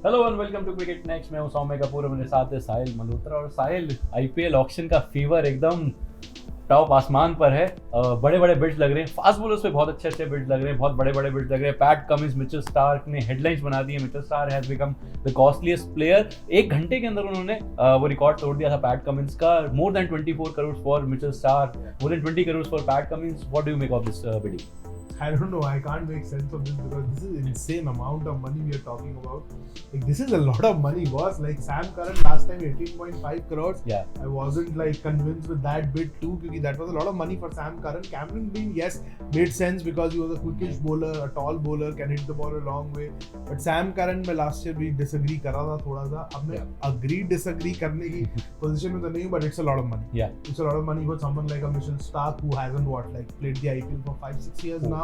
Hello and welcome to cricket next. मैं हूं सौम्य कपूर, मेरे साथ है साहिल मल्होत्रा। और साहिल, आईपीएल ऑक्शन का फीवर एकदम टॉप आसमान पर है। बड़े बड़े बिड्स लग रहे हैं, फास्ट बॉलर्स पे बहुत अच्छे बिड्स लग रहे हैं, बहुत बड़े बड़े बिड्स लग रहे हैं। पैट कमिंस, मिचेल स्टार्क ने हेडलाइंस बना दी है। Mitchell Starc has become the costliest player. एक घंटे के अंदर उन्होंने वो रिकॉर्ड तोड़ दिया था पैट कमिंस का। More than 24 crore for Mitchell Starc, more than 20 crore for PAT Cummins. What do you make of this bidding? I don't know. I can't make sense of this because this is insane amount of money we are talking about. Like this is a lot of money, boss. Like Sam Curran last time 18.5 crores. Yeah. I wasn't like convinced with that bid too because that was a lot of money for Sam Curran. Cameron Green, yes, made sense because he was a quickish bowler, a tall bowler, can hit the ball a long way. But Sam Curran में last year भी disagree कर रहा था थोड़ा सा. अब मैं agree disagree करने की position में तो नहीं हूँ, but it's a lot of money. Yeah. It's a lot of money for someone like a Mitchell Starc who hasn't played the IPL for 5-6 years now.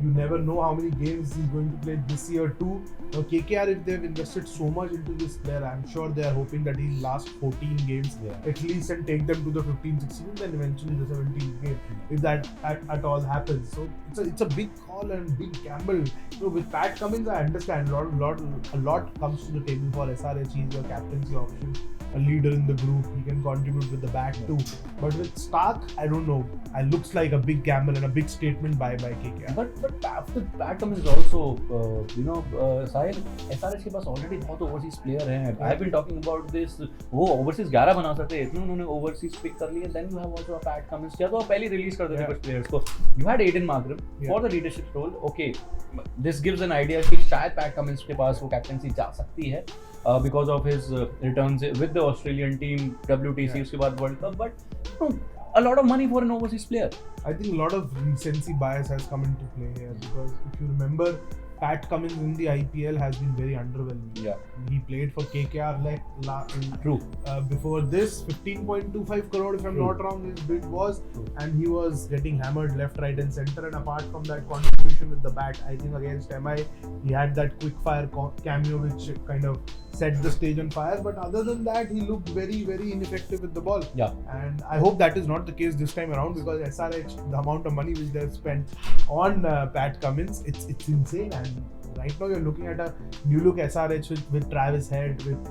You never know how many games he's going to play this year too. Now KKR, if they've invested so much into this player, I'm sure they are hoping that he'll last 14 games at least and take them to the 15-16 and then eventually the 17th game if that at all happens. So it's a big call and big gamble. With Pat Cummins, I understand a lot comes to the table for SRH. He's your captaincy option, a leader in the group. He can contribute with the bat too. But with Starc, I don't know. It looks like a big gamble and a big statement by KKR. But Pat Cummins is also, Sahil, SRH के पास already बहुत overseas player हैं. I have been talking about this. वो overseas 11 बना सकते हैं, इतने उन्होंने ओवरसीज पिक कर लिए. Then you have also Pat Cummins. या तो आप पहले रिलीज कर देते कुछ प्लेयर्स को. You had Aiden Markram for the leadership role. Okay, this gives an idea कि शायद पैट कमिंस के पास वो कैप्टनसी जा सकती है because of his returns with the Australian team, WTC, उसके बाद World Cup. But a lot of money for an overseas player. I think a lot of recency bias has come into play here because if you remember, Pat Cummins in the IPL has been very underwhelming. Yeah. He played for KKR True. Before this, 15.25 crore if I'm not wrong his bid was. True. And he was getting hammered left, right and center, and apart from that contribution with the bat, I think against MI he had that quick fire cameo which kind of set the stage on fire, but other than that he looked very, very ineffective with the ball. Yeah. And I hope that is not the case this time around because SRH, the amount of money which they have spent on Pat Cummins, it's insane. And right now you're looking at a new look SRH with Travis Head, with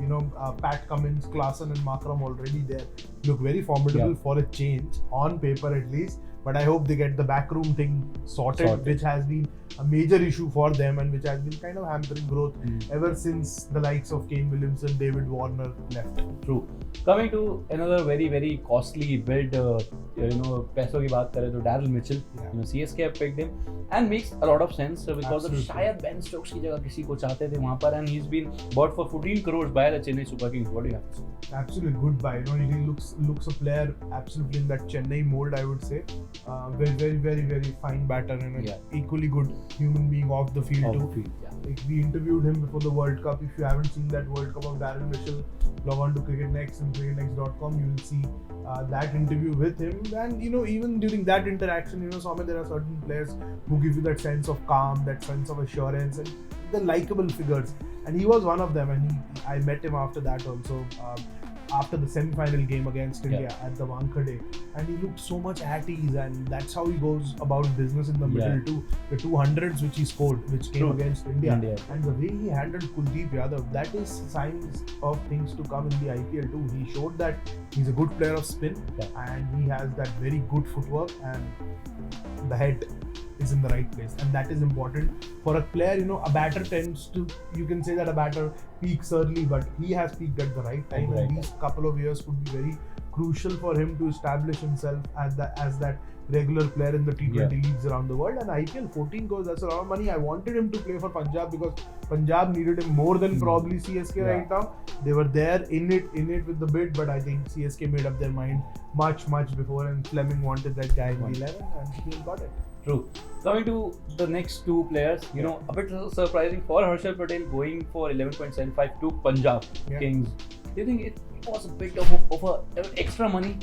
Pat Cummins, Klaasen and Markram already there. Look very formidable for a change on paper at least. But I hope they get the backroom thing sorted, which has been a major issue for them and which has been kind of hampering growth ever since the likes of Kane Williamson, David Warner left. True. Coming to another very, very costly bid, पैसों की बात करें तो Darl Mitchell, CSK have picked him and makes a lot of sense because of शायद Ben Stokes की जगह किसी को चाहते थे वहाँ पर, and he's been bought for 14 crores by the Chennai Super Kings. What do you have to say? Absolutely good buy. He looks a player absolutely in that Chennai mold, I would say. Very, very, very, very fine batter and an equally good human being off the field too. Like we interviewed him before the World Cup. If you haven't seen that World Cup of Darl Mitchell, log on to CricketNext and CricketNext.com. You will see that interview with him. And even during that interaction, Soumya, there are certain players who give you that sense of calm, that sense of assurance, and the likable figures. And he was one of them. And I met him after that also. After the semi-final game against India at the Wankhede, and he looked so much at ease, and that's how he goes about business in the middle too. The 200s which he scored, which came against India, and the way he handled Kuldeep Yadav, that is signs of things to come in the IPL too. He showed that he's a good player of spin, and he has that very good footwork, and the head is in the right place, and that is important for a player. A batter tends to, you can say that a batter peaks early, but he has peaked at the right time, and these couple of years could be very crucial for him to establish himself as that regular player in the T20 leagues around the world. And IPL 14 crores, that's a lot of money. I wanted him to play for Punjab because Punjab needed him more than probably CSK right now. They were there in it with the bid, but I think CSK made up their mind much before, and Fleming wanted that guy in the 11 and he got it. True. Coming to the next two players, a bit surprising for Axar Patel going for 11.75 to Punjab Kings. Do you think it was a bit of extra money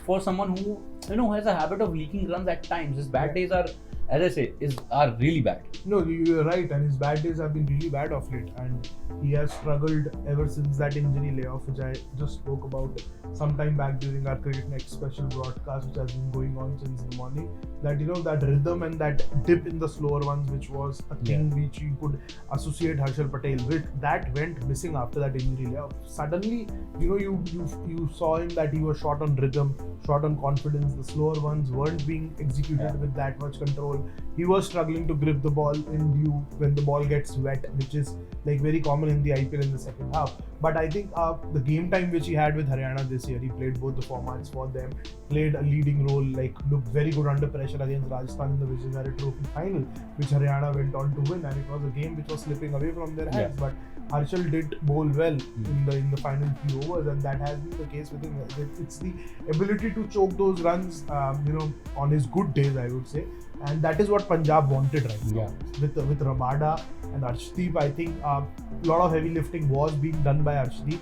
for someone who has a habit of leaking runs at times? His bad days are as I say, are really bad. No, you're right, and his bad days have been really bad of late, and he has struggled ever since that injury layoff, which I just spoke about some time back during our CricketNext special broadcast, which has been going on since the morning. That that rhythm and that dip in the slower ones, which was a thing which you could associate Axar Patel with, that went missing after that injury layoff. Suddenly, you saw him that he was short on rhythm, short on confidence. The slower ones weren't being executed with that much control. He was struggling to grip the ball in due when the ball gets wet, which is like very common in the IPL in the second half. But I think the game time which he had with Haryana this year, he played both the formats for them, played a leading role, like looked very good under pressure against Rajasthan in the Vijayawada Trophy final, which Haryana went on to win, and it was a game which was slipping away from their hands. But Harshal did bowl well in the final few overs, and that has been the case with him. It's the ability to choke those runs, on his good days, I would say. And that is what Punjab wanted right now. With Rabada and Arshdeep, I think a lot of heavy lifting was being done by Arshdeep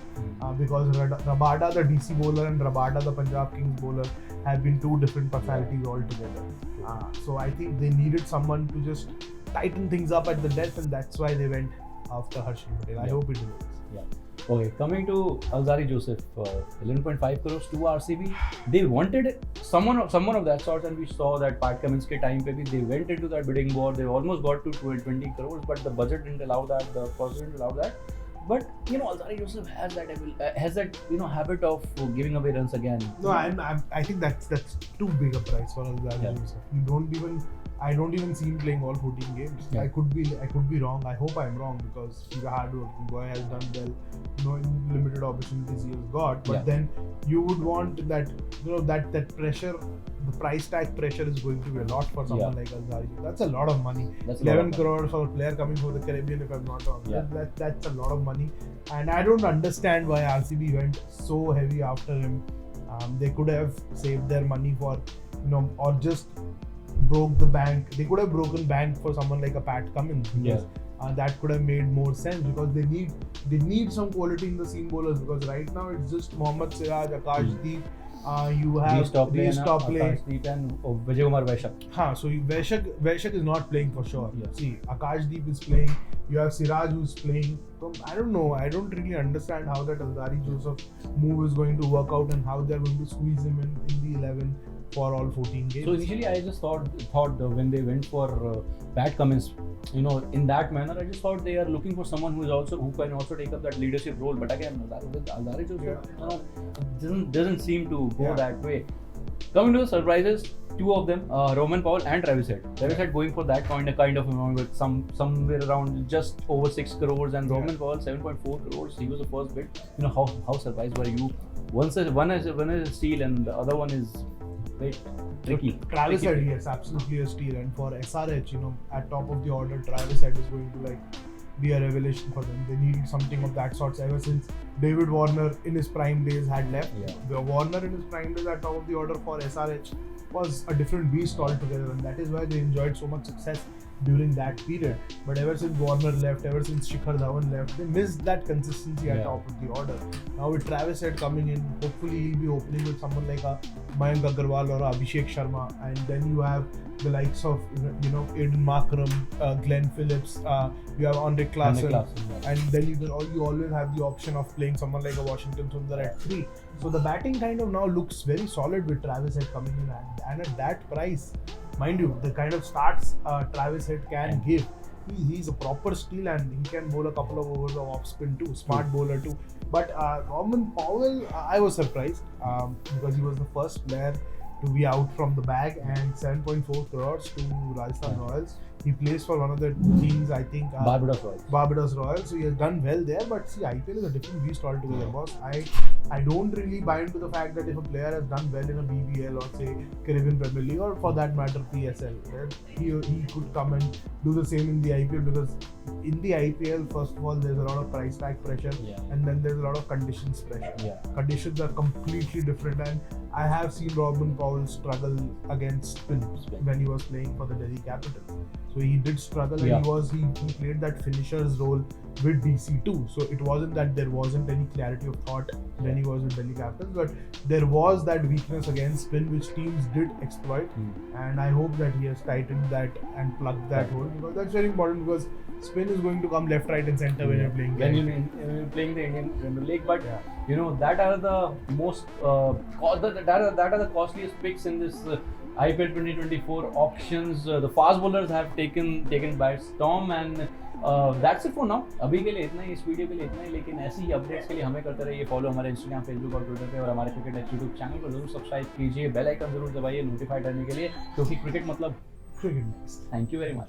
because Rabada, the DC bowler, and Rabada, the Punjab Kings bowler, have been two different personalities altogether. So I think they needed someone to just tighten things up at the death, and that's why they went after Harshal Patel. I hope it works. Okay, coming to Alzari Joseph, 11.5 crores to RCB. They wanted someone of that sort, and we saw that Pat Cummins ke time pe bhi they went into that bidding war. They almost got to 20 crores, but the budget didn't allow that. The cost didn't allow that. But Alzari Joseph has that habit of giving away runs again. No, I think that's too big a price for Alzari Joseph. I don't even see him playing all 14 games. I could be wrong. I hope I'm wrong, because he's a hard-working boy, has done well, in limited opportunities he has got. But then you would want that, that pressure, the price tag pressure is going to be a lot for someone like Alzari. That's a lot of money. 11 crores for a player coming from the Caribbean, if I'm not wrong. That's a lot of money, and I don't understand why RCB went so heavy after him. They could have saved their money for, or just broke the bank. They could have broken bank for someone like a Pat Cummins, because that could have made more sense, because they need some quality in the seam bowlers, because right now it's just Mohammad Siraj, Akashdeep. You have Akashdeep and Vijay Kumar Vaishak. So Vaishak is not playing for sure. See, Akashdeep is playing. You have Siraj who's playing. So I don't know. I don't really understand how that Alzari Joseph move is going to work out, and how they're going to squeeze him in the 11 for all 14 games. So initially I just thought when they went for Pat Cummins, in that manner, I just thought they are looking for someone who can also take up that leadership role. But again, with Alzari Joseph, doesn't seem to go that way. Coming to the surprises, two of them, Roman Powell and Travis Head. Travis Head going for that kind of amount with somewhere around just over 6 crores, and Roman Powell 7.4 crores. He was the first bid. How surprised were you? One is a steal, and the other one is bit tricky. Travis Head, yes, absolutely a steal, and for SRH, at top of the order, Travis Head is going to be a revelation for them. They needed something of that sort ever since David Warner in his prime days had left. The Warner in his prime days at top of the order for SRH was a different beast altogether, and that is why they enjoyed so much success during that period. But ever since Warner left, ever since Shikhar Dhawan left, they missed that consistency at top of the order. Now with Travis Head coming in, hopefully he'll be opening with someone like a Mayank Agarwal or Abhishek Sharma, and then you have the likes of Aiden Markram, Glenn Phillips, you have Andre Klaasen, and then you always have the option of playing someone like a Washington Sundar at 3. So the batting kind of now looks very solid with Travis Head coming in, and at that price, mind you, the kind of starts Travis Head can give, he's a proper steal, and he can bowl a couple of overs of off spin too, smart bowler too. But Roman Powell, I was surprised because he was the first player to be out from the bag, and 7.4 crores to Rajasthan Royals. He plays for one of the teams, I think, Barbados Royals. So he has done well there. But see, IPL is a different beast altogether, boss. I don't really buy into the fact that if a player has done well in a BBL or say Caribbean Premier League, or for that matter PSL, he could come and do the same in the IPL, because in the IPL, first of all, there's a lot of price tag pressure, and then there's a lot of conditions pressure. Conditions are completely different, and I have seen Roman Powell struggle against spin when he was playing for the Delhi Capitals. So he did struggle, and he played that finisher's role with DC too. So it wasn't that there wasn't any clarity of thought when he was with Delhi Capitals, but there was that weakness against spin which teams did exploit. And I hope that he has tightened that and plugged that hole, because that's very important, because spin is going to come left, right and center when you're playing. When you're playing the Indian Premier League, but you know that are the most that are the costliest picks in this IPL 2024 auctions. The fast bowlers have taken by storm, and that's it for now. अभी के लिए इतना ही, इस video के लिए इतना ही, लेकिन ऐसी ही अपडेट्स के लिए हमें करते रहिए फॉलो हमारे इंस्टाग्राम, फेसबुक और ट्विटर पे, और हमारे क्रिकेट नेक्स्ट यूट्यूब चैनल को जरूर सब्सक्राइब कीजिए, बेल आइकन जरूर दबाइए नोटिफाइड रहने के लिए, क्योंकि क्रिकेट मतलब CricketNext. Thank you very much.